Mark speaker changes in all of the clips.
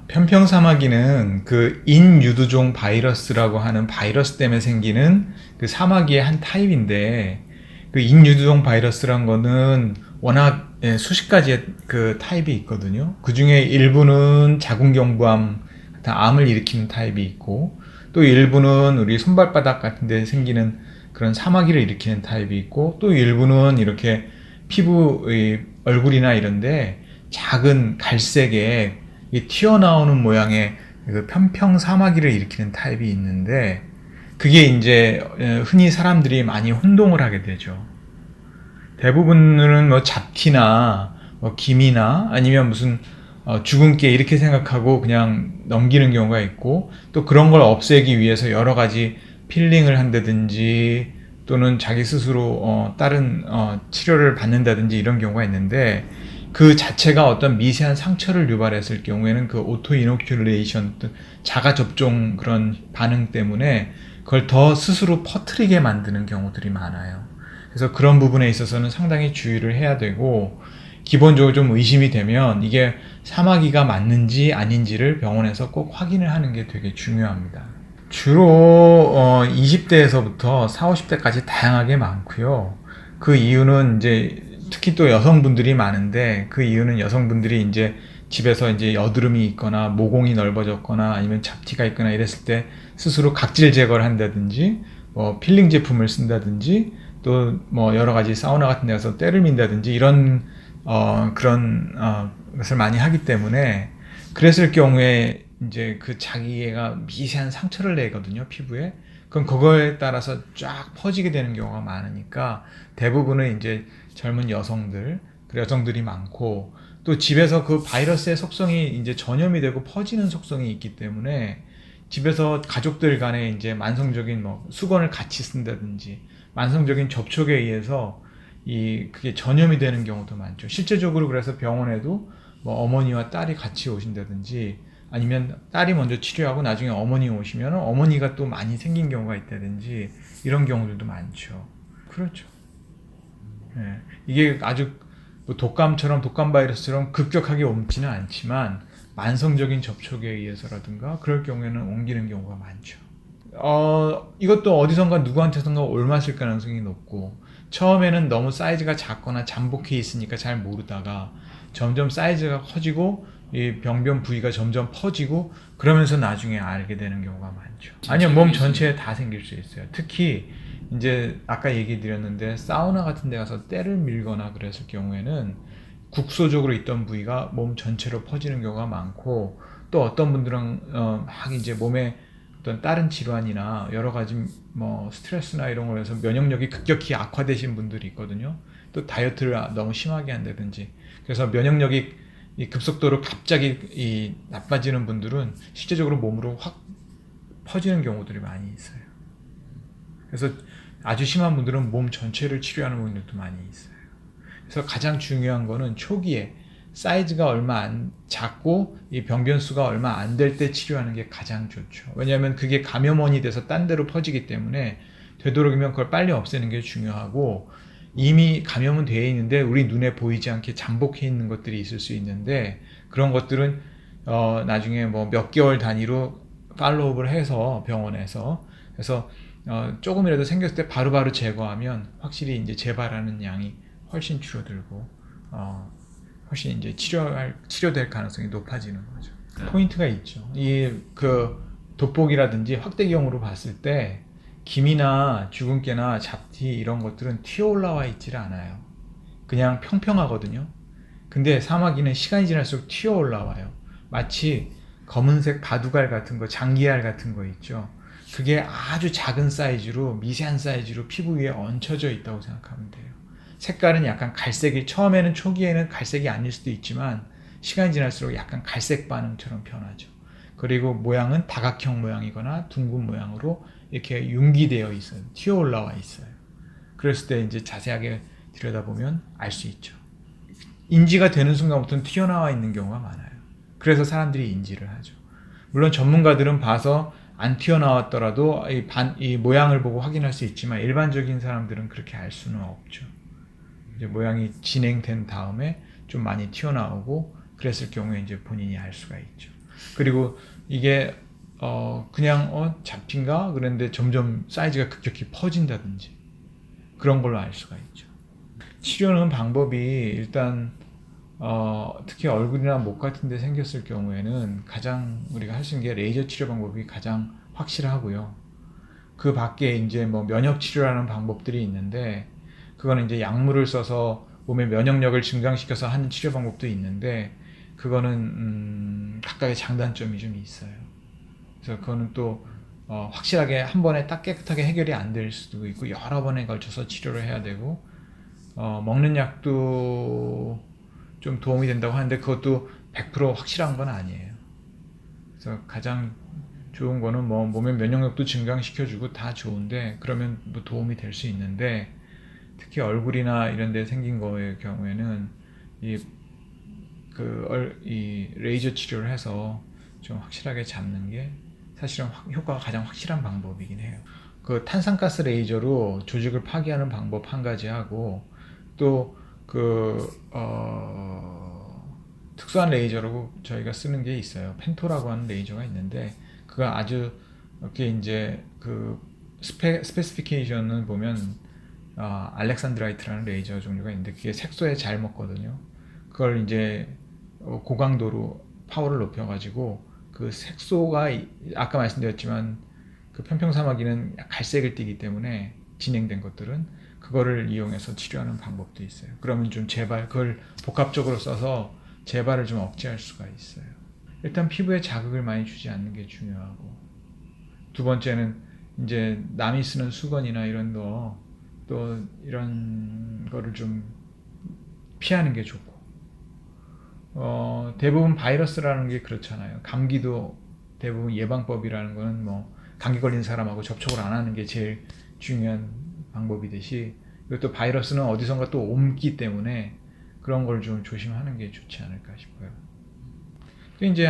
Speaker 1: 편평사마귀는 그 인유두종 바이러스라고 하는 바이러스 때문에 생기는 그 사마귀의 한 타입인데, 그 인유두종 바이러스란 거는 워낙 수십 가지의 그 타입이 있거든요. 그 중에 일부는 자궁경부암 같은 암을 일으키는 타입이 있고, 또 일부는 우리 손발바닥 같은 데 생기는 그런 사마귀를 일으키는 타입이 있고, 또 일부는 이렇게 피부의 얼굴이나 이런데 작은 갈색의 튀어나오는 모양의 그 편평사마귀를 일으키는 타입이 있는데, 그게 이제 흔히 사람들이 많이 혼동을 하게 되죠. 대부분은 뭐 잡티나 뭐 기미나 아니면 무슨 주근깨 이렇게 생각하고 그냥 넘기는 경우가 있고, 또 그런 걸 없애기 위해서 여러 가지 필링을 한다든지 또는 자기 스스로 다른 치료를 받는다든지 이런 경우가 있는데, 그 자체가 어떤 미세한 상처를 유발했을 경우에는 그 오토 이노큘레이션, 자가 접종 그런 반응 때문에 그걸 더 스스로 퍼뜨리게 만드는 경우들이 많아요. 그래서 그런 부분에 있어서는 상당히 주의를 해야 되고, 기본적으로 좀 의심이 되면 이게 사마귀가 맞는지 아닌지를 병원에서 꼭 확인을 하는 게 되게 중요합니다. 주로 20대에서부터 40, 50대까지 다양하게 많고요. 그 이유는 이제 특히 또 여성분들이 많은데, 그 이유는 여성분들이 이제 집에서 이제 여드름이 있거나 모공이 넓어졌거나 아니면 잡티가 있거나 이랬을 때 스스로 각질 제거를 한다든지 뭐 필링 제품을 쓴다든지 또 뭐 여러 가지 사우나 같은 데 가서 때를 민다든지 이런 그런 것을 많이 하기 때문에, 그랬을 경우에 이제 그 자기가 미세한 상처를 내거든요, 피부에. 그럼 그거에 따라서 쫙 퍼지게 되는 경우가 많으니까 대부분은 이제 젊은 여성들, 그 여성들이 많고, 또 집에서 그 바이러스의 속성이 이제 전염이 되고 퍼지는 속성이 있기 때문에 집에서 가족들 간에 이제 만성적인 뭐 수건을 같이 쓴다든지 만성적인 접촉에 의해서 그게 전염이 되는 경우도 많죠. 실제적으로 그래서 병원에도 뭐 어머니와 딸이 같이 오신다든지 아니면 딸이 먼저 치료하고 나중에 어머니 오시면 어머니가 또 많이 생긴 경우가 있다든지 이런 경우들도 많죠. 그렇죠. 예. 이게 아주 뭐 독감 바이러스처럼 급격하게 옮지는 않지만 만성적인 접촉에 의해서라든가 그럴 경우에는 옮기는 경우가 많죠. 이것도 어디선가 누구한테선가 옮았을 가능성이 높고, 처음에는 너무 사이즈가 작거나 잠복해 있으니까 잘 모르다가 점점 사이즈가 커지고 이 병변 부위가 점점 퍼지고 그러면서 나중에 알게 되는 경우가 많죠. 아니요, 몸 전체에 다 생길 수 있어요. 특히 이제 아까 얘기 드렸는데 사우나 같은 데 가서 때를 밀거나 그랬을 경우에는 국소적으로 있던 부위가 몸 전체로 퍼지는 경우가 많고, 또 어떤 분들은 막 이제 몸에 어떤 다른 질환이나 여러 가지 뭐 스트레스나 이런 걸로 해서 면역력이 급격히 악화되신 분들이 있거든요. 또 다이어트를 너무 심하게 한다든지 그래서 면역력이 급속도로 갑자기 나빠지는 분들은 실제적으로 몸으로 확 퍼지는 경우들이 많이 있어요. 그래서 아주 심한 분들은 몸 전체를 치료하는 분들도 많이 있어요. 그래서 가장 중요한 거는 초기에 사이즈가 얼마 안 작고 이 병변수가 얼마 안 될 때 치료하는 게 가장 좋죠. 왜냐하면 그게 감염원이 돼서 딴 데로 퍼지기 때문에 되도록이면 그걸 빨리 없애는 게 중요하고, 이미 감염은 되어 있는데 우리 눈에 보이지 않게 잠복해 있는 것들이 있을 수 있는데, 그런 것들은 나중에 뭐 몇 개월 단위로 팔로우업을 해서 병원에서, 그래서 조금이라도 생겼을 때 바로바로 제거하면 확실히 이제 재발하는 양이 훨씬 줄어들고 훨씬 이제 치료될 가능성이 높아지는 거죠. 포인트가 있죠. 그 돋보기라든지 확대경으로 봤을 때 기미나 주근깨나 잡티 이런 것들은 튀어 올라와 있질 않아요. 그냥 평평하거든요. 근데 사마귀는 시간이 지날수록 튀어 올라와요. 마치 검은색 바둑알 같은 거, 장기알 같은 거 있죠. 그게 아주 작은 사이즈로, 미세한 사이즈로 피부 위에 얹혀져 있다고 생각하면 돼요. 색깔은 약간 갈색이, 처음에는 초기에는 갈색이 아닐 수도 있지만 시간이 지날수록 약간 갈색 반응처럼 변하죠. 그리고 모양은 다각형 모양이거나 둥근 모양으로 이렇게 융기되어 있어요. 튀어 올라와 있어요. 그랬을 때 이제 자세하게 들여다보면 알 수 있죠. 인지가 되는 순간부터는 튀어나와 있는 경우가 많아요. 그래서 사람들이 인지를 하죠. 물론 전문가들은 봐서 안 튀어나왔더라도 이 모양을 보고 확인할 수 있지만 일반적인 사람들은 그렇게 알 수는 없죠. 이제 모양이 진행된 다음에 좀 많이 튀어나오고 그랬을 경우에 이제 본인이 알 수가 있죠. 그리고 이게 그냥 잡힌가 그랬는데 점점 사이즈가 급격히 퍼진다든지 그런 걸로 알 수가 있죠. 치료는 방법이 일단 특히 얼굴이나 목 같은 데 생겼을 경우에는 가장 우리가 할 수 있는 게 레이저 치료 방법이 가장 확실하고요. 그 밖에 이제 뭐 면역 치료라는 방법들이 있는데 그거는 이제 약물을 써서 몸의 면역력을 증강시켜서 하는 치료 방법도 있는데 그거는 각각의 장단점이 좀 있어요. 그래서 그거는 또 확실하게 한 번에 딱 깨끗하게 해결이 안 될 수도 있고 여러 번에 걸쳐서 치료를 해야 되고 먹는 약도 좀 도움이 된다고 하는데 그것도 100% 확실한 건 아니에요. 그래서 가장 좋은 거는 뭐 몸의 면역력도 증강시켜주고 다 좋은데 그러면 뭐 도움이 될 수 있는데 특히 얼굴이나 이런 데 생긴 거의 경우에는 이 레이저 치료를 해서 좀 확실하게 잡는 게 사실은 효과가 가장 확실한 방법이긴 해요. 그 탄산가스 레이저로 조직을 파괴하는 방법 한 가지 하고 또 특수한 레이저라고 저희가 쓰는 게 있어요. 펜토라고 하는 레이저가 있는데 그거 아주 이렇게 이제 그 스페시피케이션을 보면 알렉산드라이트라는 레이저 종류가 있는데 그게 색소에 잘 먹거든요. 그걸 이제 고강도로 파워를 높여가지고 그 색소가 아까 말씀드렸지만 그 편평사마귀는 갈색을 띠기 때문에 진행된 것들은 그거를 이용해서 치료하는 방법도 있어요. 그러면 좀 재발, 그걸 복합적으로 써서 재발을 좀 억제할 수가 있어요. 일단 피부에 자극을 많이 주지 않는 게 중요하고 두 번째는 이제 남이 쓰는 수건이나 이런 거 또 이런 거를 좀 피하는 게 좋고 대부분 바이러스라는 게 그렇잖아요. 감기도 대부분 예방법이라는 거는 뭐 감기 걸린 사람하고 접촉을 안 하는 게 제일 중요한 방법이듯이 이것도 바이러스는 어디선가 또 옮기 때문에 그런 걸 좀 조심하는 게 좋지 않을까 싶어요. 이제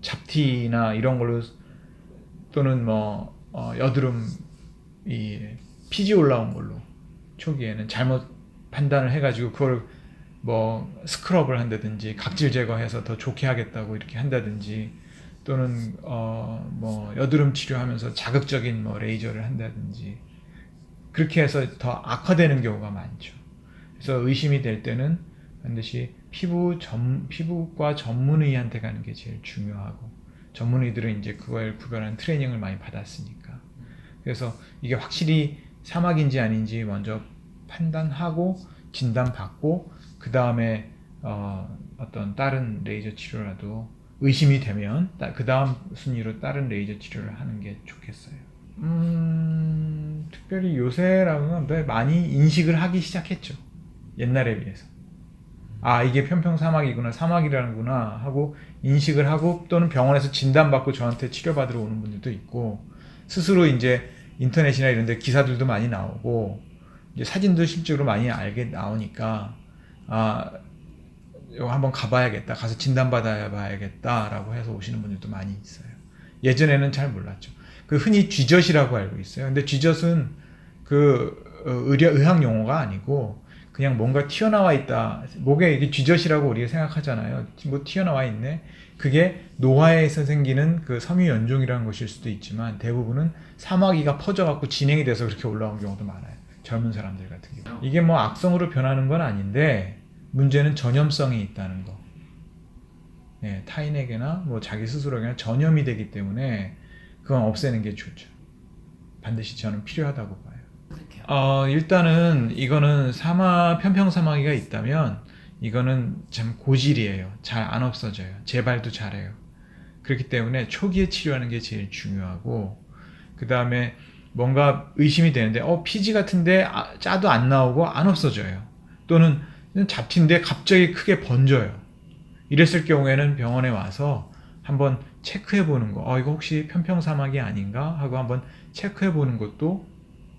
Speaker 1: 잡티나 이런 걸로 또는 뭐 여드름 피지 올라온 걸로 초기에는 잘못 판단을 해가지고 그걸 뭐 스크럽을 한다든지 각질 제거해서 더 좋게 하겠다고 이렇게 한다든지 또는 뭐 여드름 치료하면서 자극적인 뭐 레이저를 한다든지 그렇게 해서 더 악화되는 경우가 많죠. 그래서 의심이 될 때는 반드시 피부과 전문의한테 가는 게 제일 중요하고 전문의들은 이제 그걸 구별하는 트레이닝을 많이 받았으니까 그래서 이게 확실히 사막인지 아닌지 먼저 판단하고 진단받고 그 다음에 어떤 다른 레이저 치료라도 의심이 되면 그 다음 순위로 다른 레이저 치료를 하는 게 좋겠어요. 특별히 요새라고는 많이 인식을 하기 시작했죠. 옛날에 비해서. 이게 편평사막이구나, 사막이라는구나 하고 인식을 하고 또는 병원에서 진단받고 저한테 치료받으러 오는 분들도 있고 스스로 이제 인터넷이나 이런 데 기사들도 많이 나오고 이제 사진도 실제로 많이 알게 나오니까 이거 한번 가봐야겠다, 가서 진단받아 봐야겠다라고 해서 오시는 분들도 많이 있어요. 예전에는 잘 몰랐죠. 그 흔히 쥐젖이라고 알고 있어요. 근데 쥐젖은 그 의학 용어가 아니고 그냥 뭔가 튀어나와 있다. 목에 이게 쥐젖이라고 우리가 생각하잖아요. 뭐 튀어나와 있네. 그게 노화에서 생기는 그 섬유연종이라는 것일 수도 있지만 대부분은 사마귀가 퍼져갖고 진행이 돼서 그렇게 올라온 경우도 많아요. 젊은 사람들 같은 경우. 이게 뭐 악성으로 변하는 건 아닌데 문제는 전염성이 있다는 거. 네, 타인에게나 뭐 자기 스스로에게나 전염이 되기 때문에 그건 없애는 게 좋죠. 반드시 저는 필요하다고 봐요. 일단은 이거는 편평사마귀가 있다면 이거는 참 고질이에요. 잘 안 없어져요. 재발도 잘해요. 그렇기 때문에 초기에 치료하는 게 제일 중요하고 그 다음에 뭔가 의심이 되는데 피지 같은데 짜도 안 나오고 안 없어져요. 또는 잡티인데 갑자기 크게 번져요. 이랬을 경우에는 병원에 와서 한번 체크해 보는 거. 이거 혹시 편평사마귀 아닌가 하고 한번 체크해 보는 것도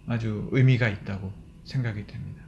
Speaker 1: 아주 의미가 있다고 생각이 됩니다.